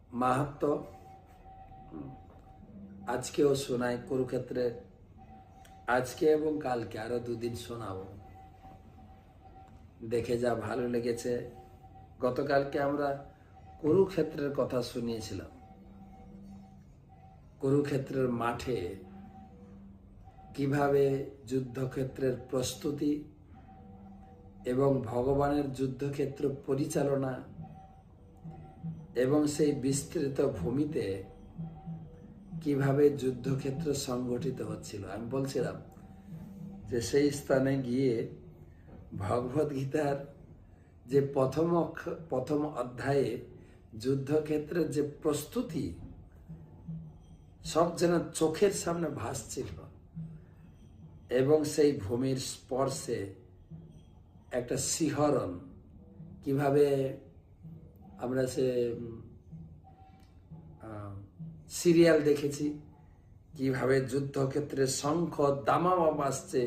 মাহাত্ম্য আজকেও শোনাই কুরুক্ষেত্রে, আজকে এবং কালকে আরো দুদিন শোনাবো। দেখে যা ভালো লেগেছে। গতকালকে আমরা কুরুক্ষেত্রের কথা শুনিয়েছিলাম। কুরুক্ষেত্রের মাঠে কিভাবে যুদ্ধক্ষেত্রের প্রস্তুতি এবং ভগবানের যুদ্ধক্ষেত্র পরিচালনা এবং সেই বিস্তৃত ভূমিতে কিভাবে যুদ্ধক্ষেত্র সংগঠিত হচ্ছিল। আমি বলছিলাম যে সেই স্থানে গিয়ে ভগবদ গীতার যে প্রথম অধ্যায়ে যুদ্ধক্ষেত্রের যে প্রস্তুতি সব যেন চোখের সামনে ভাসছিল এবং সেই ভূমির স্পর্শে একটা শিহরণ, কিভাবে আমরা সে সিরিয়াল দেখেছি, কিভাবে যুদ্ধক্ষেত্রে শঙ্খ দামামা বাজছে,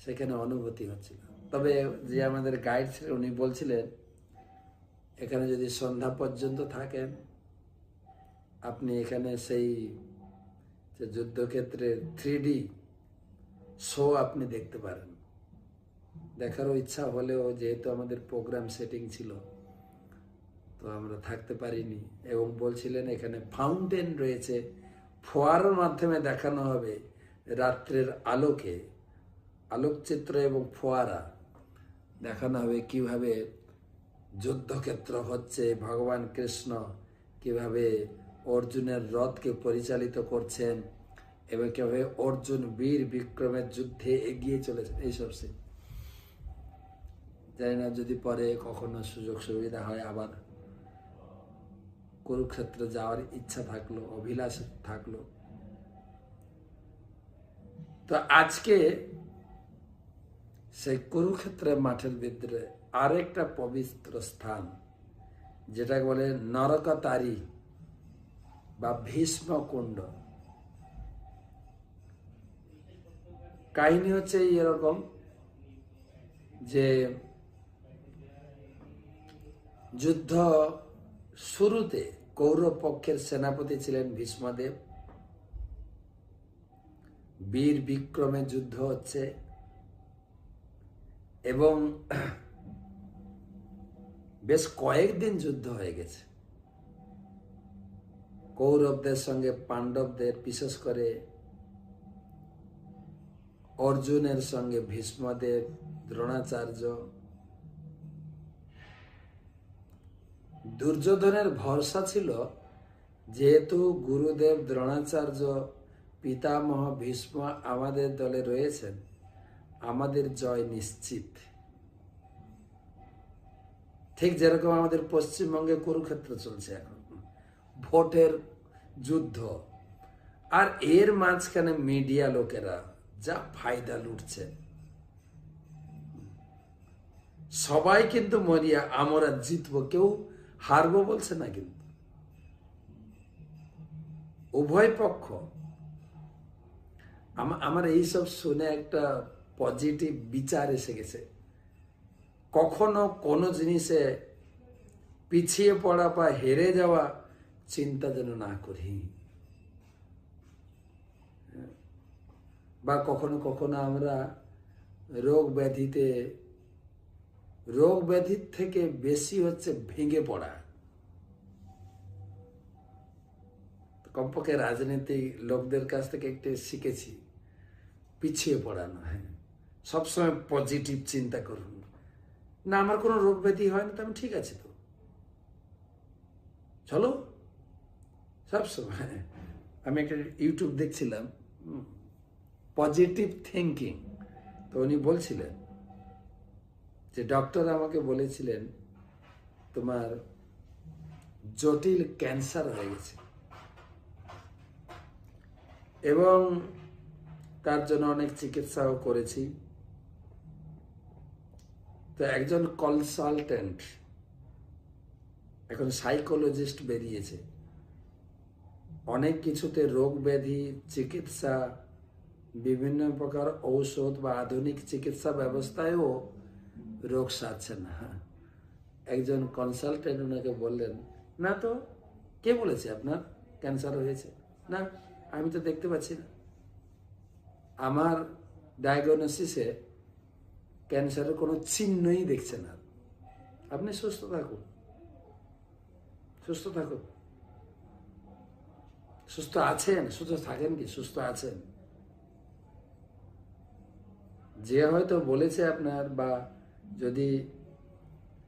সেখানে অনুভূতি হচ্ছিল। তবে যে আমাদের গাইড ছিলেন উনি বলছিলেন এখানে যদি সন্ধ্যা পর্যন্ত থাকেন আপনি এখানে সেই যে যুদ্ধক্ষেত্রের 3D শো আপনি দেখতে পারেন। দেখারও ইচ্ছা হলেও যেহেতু আমাদের প্রোগ্রাম সেটিং ছিল তো আমরা থাকতে পারিনি। এবং বলছিলেন এখানে ফাউন্টেন রয়েছে, ফোয়ারার মাধ্যমে দেখানো হবে রাত্রের আলোকে, আলোকচিত্র এবং ফোয়ারা দেখানো হবে কিভাবে যুদ্ধক্ষেত্র হচ্ছে, ভগবান কৃষ্ণ কিভাবে অর্জুনের রথকে পরিচালিত করছেন এবং কিভাবে অর্জুন বীর বিক্রমের যুদ্ধে এগিয়ে চলেছেন। এইসব সে জানি না, যদি পরে কখনো সুযোগ সুবিধা হয় আবার কুরুক্ষেত্র যাওয়ার ইচ্ছা থাকলো, অভিলাষ থাকলো। তো আজকে সেই কুরুক্ষেত্রের মাঠের ভিতরে আরেকটা পবিত্র স্থান যেটাকে বলে নরকতারি বা ভীষ্ম কুণ্ড। কাহিনী হচ্ছে এরকম যে যুদ্ধ শুরুতে কৌরব পক্ষের সেনাপতি ছিলেন ভীষ্মদেব। বীর বিক্রমে যুদ্ধ হচ্ছে এবং বেশ কয়েকদিন যুদ্ধ হয়ে গেছে। কৌরবদের সঙ্গে পাণ্ডবদের, বিশেষ করে অর্জুনের সঙ্গে ভীষ্মদেব, দ্রোণাচার্য। দুর্যোধনের ভরসা ছিল যেহেতু গুরুদেব দ্রোণাচার্য, পিতামহ ভীষ্ম আমাদের দলে রয়েছেন, আমাদের জয় নিশ্চিত। ঠিক যেরকম আমাদের পশ্চিমবঙ্গে কুরুক্ষেত্র চলছে এখন, ভোটের যুদ্ধ, আর এর মাঝখানে মিডিয়া লোকেরা যা ফায়দা লুটছে। সবাই কিন্তু মরিয়া আমরা জিতবো, কেউ হারবো বলছে না, কিন্তু উভয় পক্ষ। আমার এইসব শুনে একটা পজিটিভ বিচার এসে গেছে। কখনো কোনো জিনিসে পিছিয়ে পড়া বা হেরে যাওয়া চিন্তা যেন না করি, বা কখনো কখনো আমরা রোগ ব্যাধির থেকে বেশি হচ্ছে ভেঙে পড়া। কমপক্ষে রাজনীতিক লোকদের কাছ থেকে একটু শিখেছি পিছিয়ে পড়া না, হ্যাঁ, সবসময় পজিটিভ চিন্তা করুন। না আমার কোনো রোগ ব্যাধি হয় না তো আমি ঠিক আছি, তো চলো সবসময়। আমি একটা ইউটিউব দেখছিলাম, পজিটিভ থিঙ্কিং, তো উনি বলছিলেন যে ডক্টর আমাকে বলেছিলেন তোমার জটিল ক্যান্সার হয়ে গেছে এবং তার জন্য অনেক চিকিৎসাও করেছি। তো একজন কনসালটেন্ট, এখন সাইকোলজিস্ট বেরিয়েছে, অনেক কিছুতে রোগ ব্যাধি চিকিৎসা, বিভিন্ন প্রকার ঔষধ বা আধুনিক চিকিৎসা ব্যবস্থায়ও রোগ সারছে না। একজন কনসালটেন্ট ওনাকে বললেন না তো, কে বলেছে আপনার ক্যান্সার হয়েছে? না, আমি তো দেখতে পাচ্ছি না। আমার ডায়াগনোসিসে ক্যান্সারের কোনো চিহ্নই দেখছে না। আপনি সুস্থ থাকুন, সুস্থ থাকুন, সুস্থ আছেন, সুস্থ থাকেন কি? সুস্থ আছেন। যে হয়তো বলেছে আপনার, বা যদি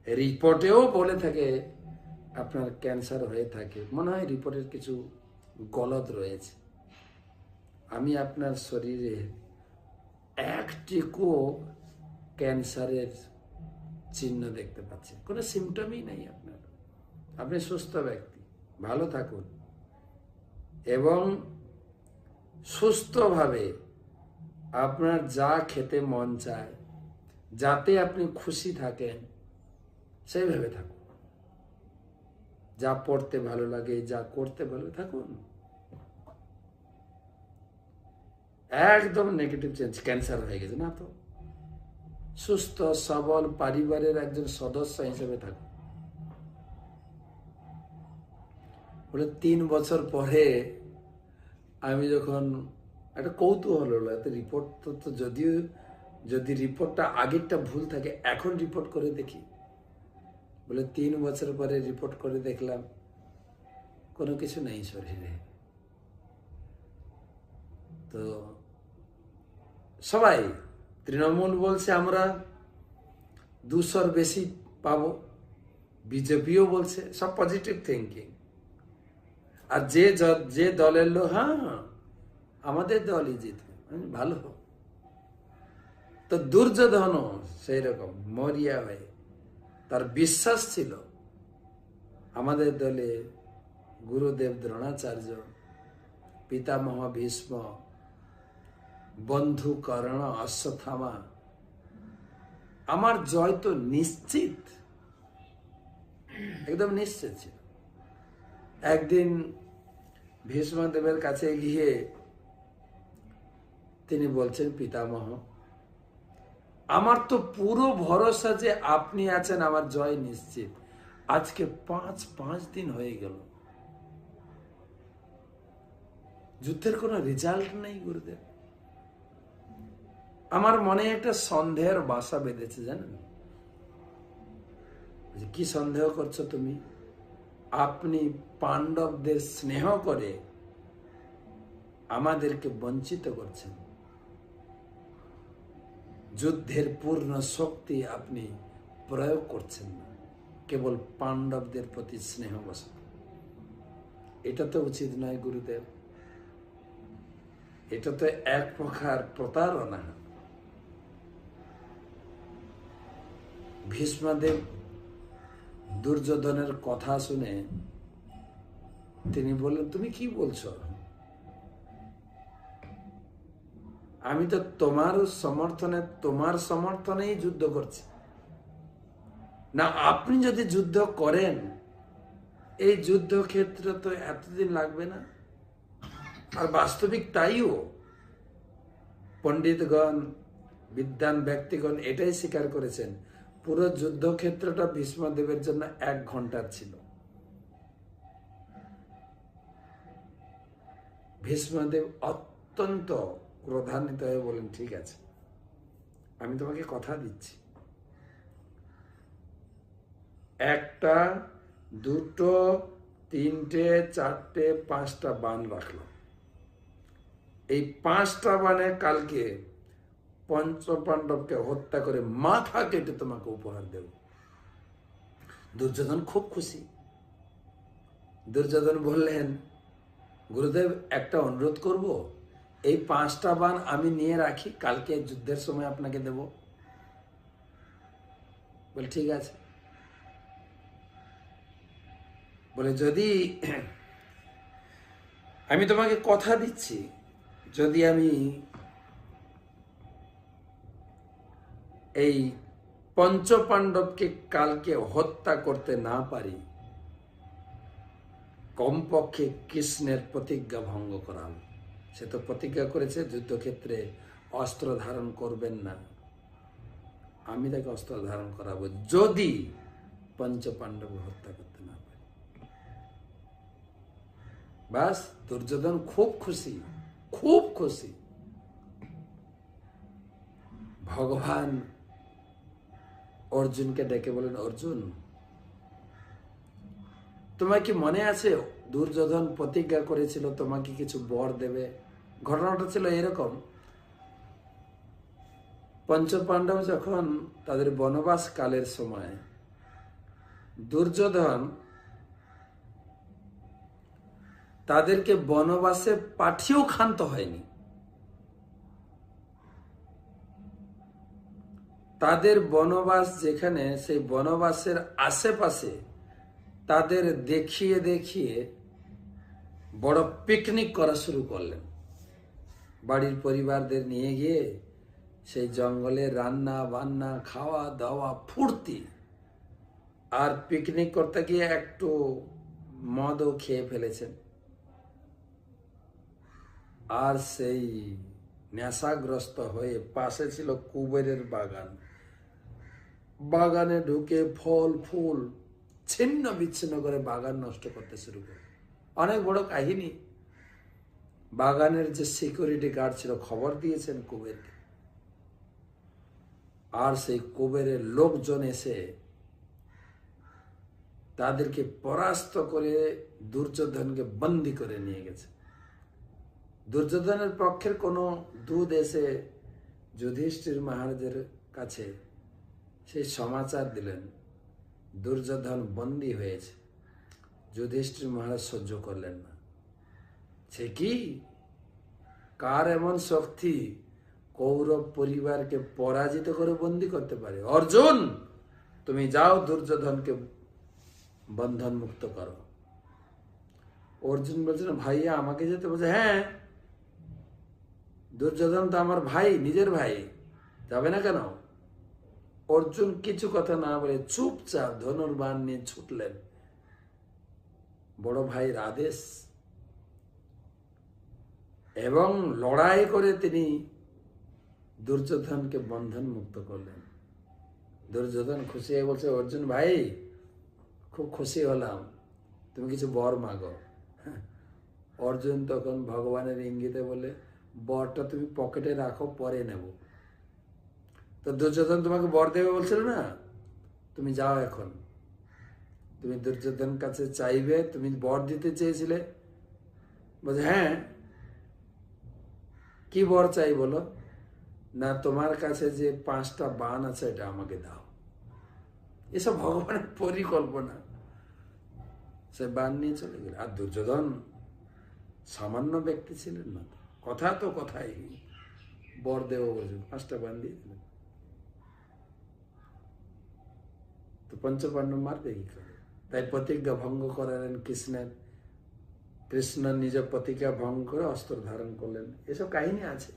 রিপোর্টেও বলে থাকে আপনার ক্যান্সার হয়ে থাকে, মনে হয় রিপোর্টের কিছু গলদ রয়েছে। আমি আপনার শরীরে একটিকো ক্যান্সারের চিহ্ন দেখতে পাচ্ছি, কোনো সিমটমই নেই আপনার। আপনি সুস্থ ব্যক্তি, ভালো থাকুন এবং সুস্থভাবে আপনার যা খেতে মন চায়, যাতে আপনি খুশি থাকেন সেইভাবে থাকুন। যা পড়তে ভালো লাগে, যা করতে ভালো থাকুন। একদম নেগেটিভ চেঞ্জ, ক্যান্সার হয়ে গেছে না তো, সুস্থ সবল পরিবারের একজন সদস্য হিসেবে থাকুন। বলে 3 বছর পরে আমি যখন একটা কৌতূহল হলো, এত রিপোর্ট তো যদিও যদি রিপোর্টটা আগেরটা ভুল থাকে, এখন রিপোর্ট করে দেখি। বলে 3 বছর পরে রিপোর্ট করে দেখলাম কোনো কিছু নেই শরীরে। তো সবাই, তৃণমূল বলছে আমরা 200-র বেশি পাবো, বিজেপিও বলছে, সব পজিটিভ থিঙ্কিং। আর যে দলের লোক, হ্যাঁ আমাদের দলই জিতবে, ভালো হোক। তো দুর্যোধনও সেই রকম মরিয়া হয়ে, তার বিশ্বাস ছিল আমাদের দলে গুরুদেব দ্রোণাচার্য, পিতামহ ভীষ্ম, বন্ধু কর্ণ, অশ্বত্থামা, আমার জয় তো নিশ্চিত, একদম নিশ্চিত ছিল। একদিন ভীষ্মদেবের কাছে গিয়ে তিনি বলছেন, পিতামহ আমার তো পুরো ভরসা যে আপনি আছেন, আমার জয় নিশ্চিত। আজকে 5 দিন হয়ে গেল, যুদ্ধের কোনো রেজাল্ট নেই গুরুদেব। আমার মনে একটা সন্দেহের বাসা বেঁধেছে, জানেন? কি সন্দেহ করছো তুমি? আপনি পাণ্ডবদের স্নেহ করে আমাদেরকে বঞ্চিত করছেন। যুদ্ধের পূর্ণ শক্তি আপনি প্রয়োগ করছেন না, কেবল পাণ্ডবদের প্রতি স্নেহবশত। এটা তো উচিত নয় গুরুদেব, এটা তো এক প্রকার প্রতারণা। ভীষ্মদেব দুর্যোধনের কথা শুনে তিনি বললেন, তুমি কি বলছো? আমি তো তোমার সমর্থনেই যুদ্ধ করছি না। আপনি যদি যুদ্ধ করেন, এই যুদ্ধক্ষেত্র তো এতদিন লাগবে না। আর বাস্তবিক তাইও, পণ্ডিতগণ, বিদ্বান ব্যক্তিগণ এটাই স্বীকার করেছেন, পুরো যুদ্ধক্ষেত্রটা ভীষ্মদেবের জন্য 1 ঘন্টার ছিল। ভীষ্মদেব অত্যন্ত ক্রোধান্বিত হয়ে বলেন, ঠিক আছে, আমি তোমাকে কথা দিচ্ছি, 1টা 2টো 3টে 4টে 5টা বাণ রাখলাম। এই 5টা বাণে কালকে পঞ্চপাণ্ডবকে হত্যা করে মাথা কেটে তোমাকে উপহার দেব। দুর্যোধন খুব খুশি। দুর্যোধন বললেন, গুরুদেব একটা অনুরোধ করব, এই 5টা বাণ আমি নিয়ে রাখি, কালকে যুদ্ধের সময় আপনাকে দেব। বলে ঠিক আছে। বলে যদি আমি তোমাকে কথা দিচ্ছি, যদি আমি এই পঞ্চপাণ্ডবকে কালকে হত্যা করতে না পারি, কমপক্ষে কৃষ্ণের প্রতিজ্ঞা ভঙ্গ করাল। সে তো প্রতিজ্ঞা করেছে যুদ্ধক্ষেত্রে অস্ত্র ধারণ করবেন না, আমি তাকে অস্ত্র ধারণ করাবো যদি পঞ্চপাণ্ডব হত্যা করতে না পারি। বাস দুর্যোধন খুব খুশি, খুব খুশি। ভগবান অর্জুনকে ডেকে বলেন, অর্জুন তোমার কি মনে আছে দুর্যোধন প্রতিজ্ঞা করেছিল তোমাকে কিছু বর দেবে? ঘটনাটা ছিল এরকম, পঞ্চপাণ্ডব যখন তাদের বনবাস কালের সময় দুর্যোধন তাদেরকে বনবাসে পাঠিয়েও ক্ষান্ত হয়নি। তাদের বনবাস যেখানে, সেই বনবাসের আশেপাশে তাদের দেখিয়ে দেখিয়ে বড় পিকনিক করা শুরু করলেন। বাড়ির পরিবারদের নিয়ে গিয়ে সেই জঙ্গলে রান্না বান্না, খাওয়া দাওয়া, ফুর্তি। আর পিকনিক করতে গিয়ে একটু মদও খেয়ে ফেলেছেন। আর সেই নেশাগ্রস্ত হয়ে পাশে ছিল কুবেরের বাগান, বাগানে ঢুকে ফল ফুল ছিন্ন বিচ্ছিন্ন করে বাগান নষ্ট করতে শুরু করে। অনেক বড় কাহিনী। বাগানের যে সিকিউরিটি গার্ড ছিল খবর দিয়েছেন কুবেরকে, আর সেই কুবেরের লোকজন এসে তাদেরকে পরাস্ত করে দুর্যোধনকে বন্দী করে নিয়ে গেছে। দুর্যোধনের পক্ষের কোনো দূত এসে যুধিষ্ঠির মহারাজের কাছে সেই সমাচার দিলেন, দুর্যোধন বন্দী হয়েছে। যুধিষ্ঠির মহারাজ সহ্য করলেন না। সে কি, কার এমন শক্তি কৌরব পরিবারকে পরাজিত করে বন্দী করতে পারে? অর্জুন তুমি যাও, দুর্যোধনকে বন্ধন মুক্ত করো। অর্জুন বলছেন, ভাইয়া আমাকে যেতে? বলছে, হ্যাঁ, দুর্যোধন তো আমার ভাই, নিজের ভাই, যাবে না কেন? অর্জুন কিছু কথা না বলে চুপচাপ ধনুর্বাণ নিয়ে ছুটলেন। বড় ভাইয়ের আদেশ, এবং লড়াই করে তিনি দুর্যোধনকে বন্ধন মুক্ত করলেন। দুর্যোধন খুশি হয়ে বলছে, অর্জুন ভাই খুব খুশি হলাম, তুমি কিছু বর মাগো। অর্জুন তখন ভগবানের ইঙ্গিতে বলে, বরটা তুমি পকেটে রাখো, পরে নেব। তো দুর্যোধন তোমাকে বর দেবে বলছিল না, তুমি যাও এখন, তুমি দুর্যোধন কাছে চাইবে, তুমি বর দিতে চেয়েছিলে। বলছে, হ্যাঁ, কি বর চাই বলো? না, তোমার কাছে যে 5টা বাণ আছে এটা আমাকে দাও। এসব ভগবানের পরিকল্পনা। সে বাণ নিয়ে চলে গেল। আর দুর্যোধন সামান্য ব্যক্তি ছিলেন না, কথা তো কথাই, বর দেব বলছে, 5টা বাণ দিয়ে দিলেন। তো পঞ্চপাণ্ডব মারবে কি করে? তাই প্রতিজ্ঞা ভঙ্গ করালেন কৃষ্ণের। কৃষ্ণ নিজ প্রতিজ্ঞা ভঙ্গ করে অস্ত্র ধারণ করলেন। এসব কাহিনী আছে।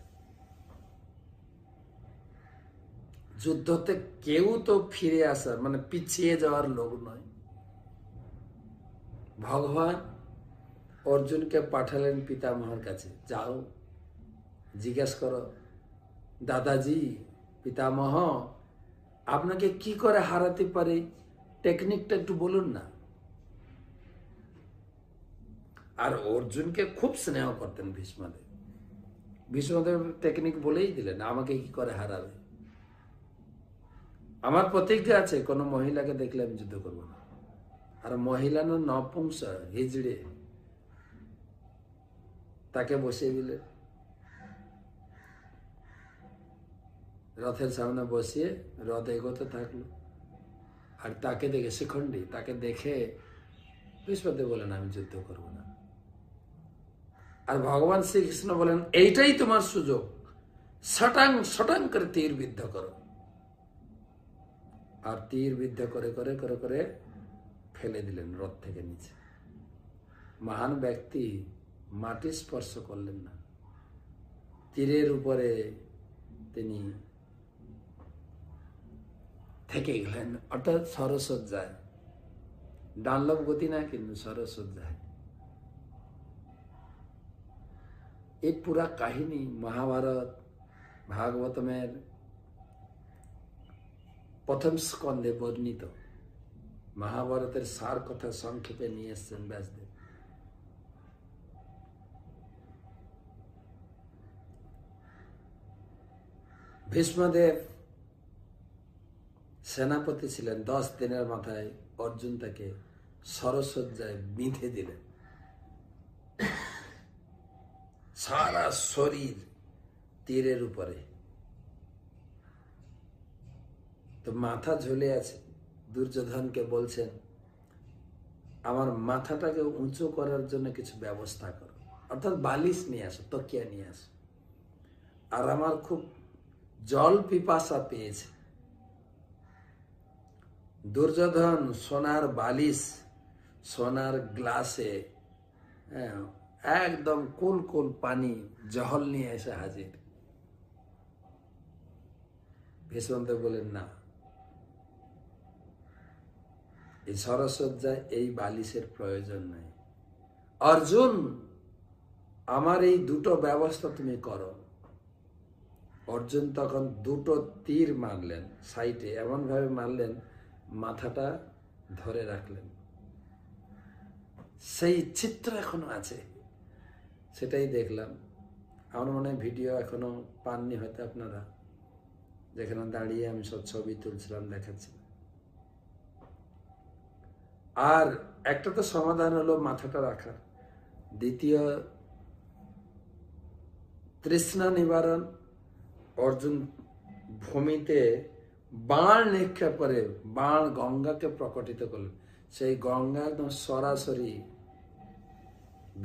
যুদ্ধতে কেউ তো ফিরে আসার মানে পিছিয়ে যাওয়ার লোক নয়। ভগবান অর্জুনকে পাঠালেন পিতামহের কাছে, যাও জিজ্ঞেস করো, দাদাজি, পিতামহ আপনাকে কি করে হারাতে পারে, টেকনিকটা একটু বলুন না। আর অর্জুনকে খুব স্নেহ করতেন ভীষ্মদেব। ভীষ্মদেব টেকনিক বলেই দিলেন, আমাকে কি করে হারাবে। আমার প্রতিজ্ঞা আছে, কোনো মহিলাকে দেখলে আমি যুদ্ধ করবো না। আর মহিলা না, নপুংসা, হিজড়ে, তাকে বসিয়ে দিলে, রথের সামনে বসিয়ে রথ এগোতে থাকলো। আর তাকে দেখে, শিখণ্ডী, তাকে দেখে ভীষ্মদেব বলেন, আমি যুদ্ধ করব না। আর ভগবান শ্রীকৃষ্ণ বলেন, এইটাই তোমার সুযোগ, শটাং শটাং করে তীর বিদ্ধ করো। আর তীর বিদ্ধ করে করে করে করে ফেলে দিলেন রথ থেকে নিচে। মহান ব্যক্তি মাটি স্পর্শ করলেন না, তীরের উপরে তিনি থেকে গেলেন, অর্থাৎ সরসজ্জায়। ডানলভ গতি না, কিন্তু সরসজ্জায়। এই পুরা কাহিনী মহাভারত ভাগবতমের প্রথম স্কন্ধে বর্ণিত। মহাভারতের সার কথা সংক্ষেপে নিয়ে এসছেন ব্যাসদেব। ভীষ্মদেব সেনাপতি ছিলেন। 10 দিনের মাথায় অর্জুন তাকে সরসজ্জায় বিঁধে দিলেন, সারা শরীর তীরের উপরে, তো মাথা ঝুলে আছে। দুর্যোধনকে বলছেন, আমার মাথাটাকে উঁচু করার জন্য কিছু ব্যবস্থা করো, অর্থাৎ বালিশ নিয়ে আসো, তকিয়া নিয়ে আসো, আর আমার খুব জল পিপাসা পেয়েছে। দুর্যোধন সোনার বালিশ, সোনার গ্লাসে একদম কুল কুল পানি জল নিয়ে এসে হাজির। ভীষ্মদেব বলেন, না, এই সরসজ্জায় এই বালিশের প্রয়োজন নাই। অর্জুন, আমার এই দুটো ব্যবস্থা তুমি করো। অর্জুন তখন দুটো তীর মারলেন, সাইডে এমন ভাবে মারলেন, মাথাটা ধরে রাখলেন। সেই চিত্র এখনো আছে, সেটাই দেখলাম। আমার মনে হয় ভিডিও এখনো পাননি হয়তো আপনারা, যেখানে দাঁড়িয়ে আমি সব ছবি তুলছিলাম, দেখাচ্ছি। আর একটা তো সমাধান হলো মাথাটা রাখার, দ্বিতীয় তৃষ্ণা নিবারণ। অর্জুন ভূমিতে বাণ নিক্ষেপ করে বাণ গঙ্গাকে প্রকটিত করলেন। সেই গঙ্গা একদম সরাসরি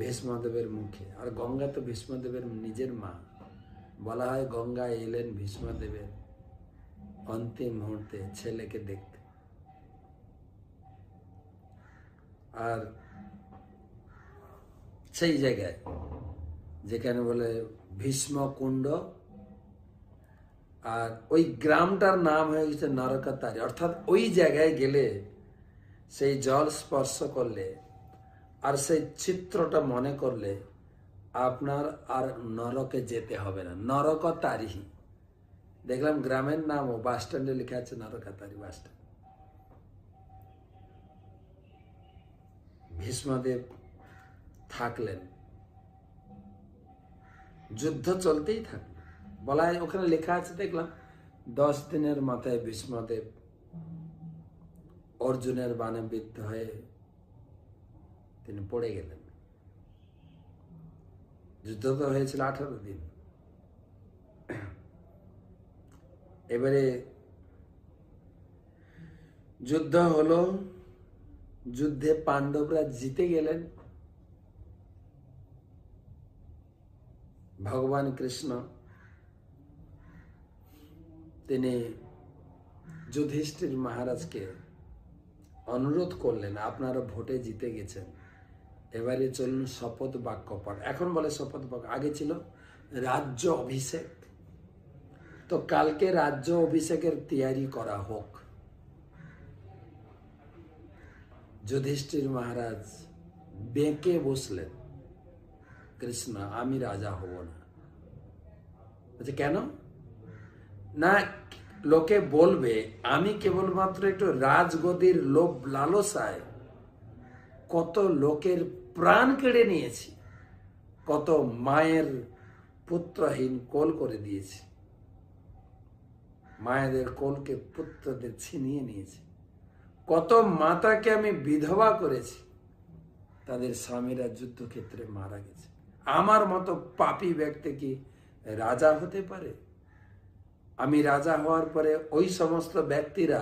ভীষ্মদেবের মুখে, আর গঙ্গা তো ভীষ্মদেবের নিজের মা। বলা হয় গঙ্গা এলেন ভীষ্মদেবের অন্তিম মুহূর্তে ছেলেকে দেখতে। আর সেই জায়গায় যেখানে বলে ভীষ্ম কুণ্ড, আর ওই গ্রামটার নাম হয়ে গেছে নরকাতারি, অর্থাৎ ওই জায়গায় গেলে, সেই জল স্পর্শ করলে, আর সেই চিত্রটা মনে করলে আপনার আর নরকে যেতে হবে না। নরকাতারি, দেখলাম গ্রামের নামও বাস স্ট্যান্ডে লেখা আছে নরকাতারি বাস স্ট্যান্ড। ভীষ্মদেব থাকলেন, যুদ্ধ চলতেই থাকলো। বলা হয় ওখানে লেখা আছে, দেখলাম 10 দিনের মাথায় ভীষ্মদেব অর্জুনের বাণে বিদ্ধ হয়ে তিনি পড়ে গেলেন। যুদ্ধ তো হয়েছিল 18 দিন। এবারে যুদ্ধ হলো, যুদ্ধে পাণ্ডবরা জিতে গেলেন। ভগবান কৃষ্ণ তিনি যুধিষ্ঠির মহারাজকে অনুরোধ করলেন, আপনারা ভোটে জিতে গেছেন, এবারে চলুন শপথ বাক্য পাঠ। এখন বলে শপথ বাক্য, আগে ছিল রাজ্য অভিষেক। তো কালকে রাজ্য অভিষেকের তৈরি করা হোক। যুধিষ্ঠির মহারাজ বেঁকে বসলেন, কৃষ্ণ, আমি রাজা হব না। বলছে কেন? না, লোকে বলবে আমি কেবলমাত্র একটু রাজগদির লোভ লালসায় কত লোকের প্রাণ কেড়ে নিয়েছি, কত মায়ের পুত্রহীন কোল করে দিয়েছি, মায়েদের কোলকে পুত্রদের ছিনিয়ে নিয়েছি, কত মাতাকে আমি বিধবা করেছি, তাদের স্বামীরা যুদ্ধক্ষেত্রে মারা গেছে। আমার মতো পাপী ব্যক্তি কি রাজা হতে পারে? আমি রাজা হওয়ার পরে ওই সমস্ত ব্যক্তিরা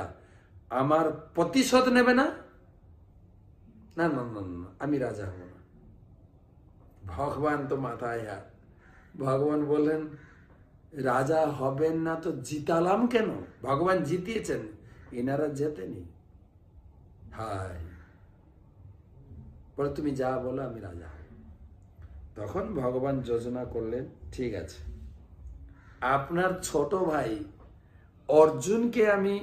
আমার প্রতিশোধ নেবে না? না না না না, আমি রাজা হব না। ভগবান তো মাথায় হাত। ভগবান বললেন, রাজা হবেন না তো জিতালাম কেন? ভগবান জিতিয়েছেন, এনারা জেতেনি। হায়, বলে তুমি যা বলো, আমি রাজা হব। তখন ভগবান যোজনা করলেন, ঠিক আছে, আপনার ছোট ভাই অর্জুনকে আমি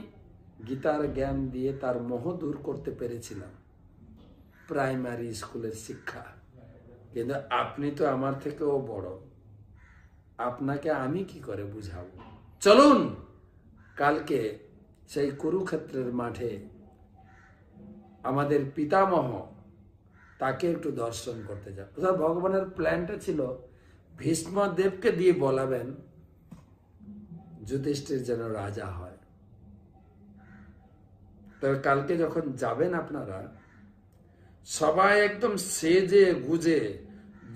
গীতার জ্ঞান দিয়ে তার মোহ দূর করতে পেরেছিলাম, প্রাইমারি স্কুলের শিক্ষা, কিন্তু আপনি তো আমার থেকেও বড়, আপনাকে আমি কি করে বুঝাবো? চলুন কালকে সেই কুরুক্ষেত্রের মাঠে আমাদের পিতামহ, তাকে একটু দর্শন করতে যাব। ভগবানের প্ল্যানটা ছিল ভীষ্মদেবকে দিয়ে বলাবেন যুধিষ্ঠির যেন রাজা হয়। তবে কালকে যখন যাবেন আপনারা, সবাই একদম সেজে গুজে,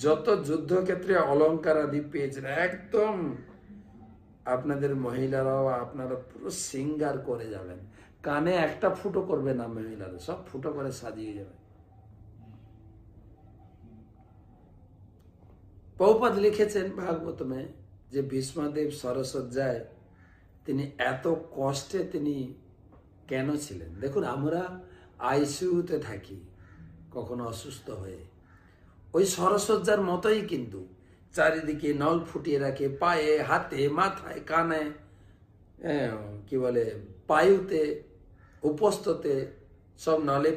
যত যুদ্ধক্ষেত্রে অলংকার আদি পেয়েছেন, একদম আপনাদের মহিলারাও আপনারা পুরো সিঙ্গার করে যাবেন। কানে একটা ফুটো করবে না মহিলারা, সব ফুটো করে সাজিয়ে যাবে। প্রভুপাদ লিখেছেন ভাগবতমে যে ভীষ্মদেব সরসজ্জায় তিনি এত কষ্টে তিনি কেন ছিলেন। দেখুন, আমরা আইসিইউতে থাকি কখনো অসুস্থ হয়ে, ওই সরসজ্জার মতোই কিন্তু চারিদিকে নল ফুটিয়ে রাখে, পায়ে, হাতে, মাথায়, কানে, কি বলে, পায়ুতে, উপস্থতে, সব নলে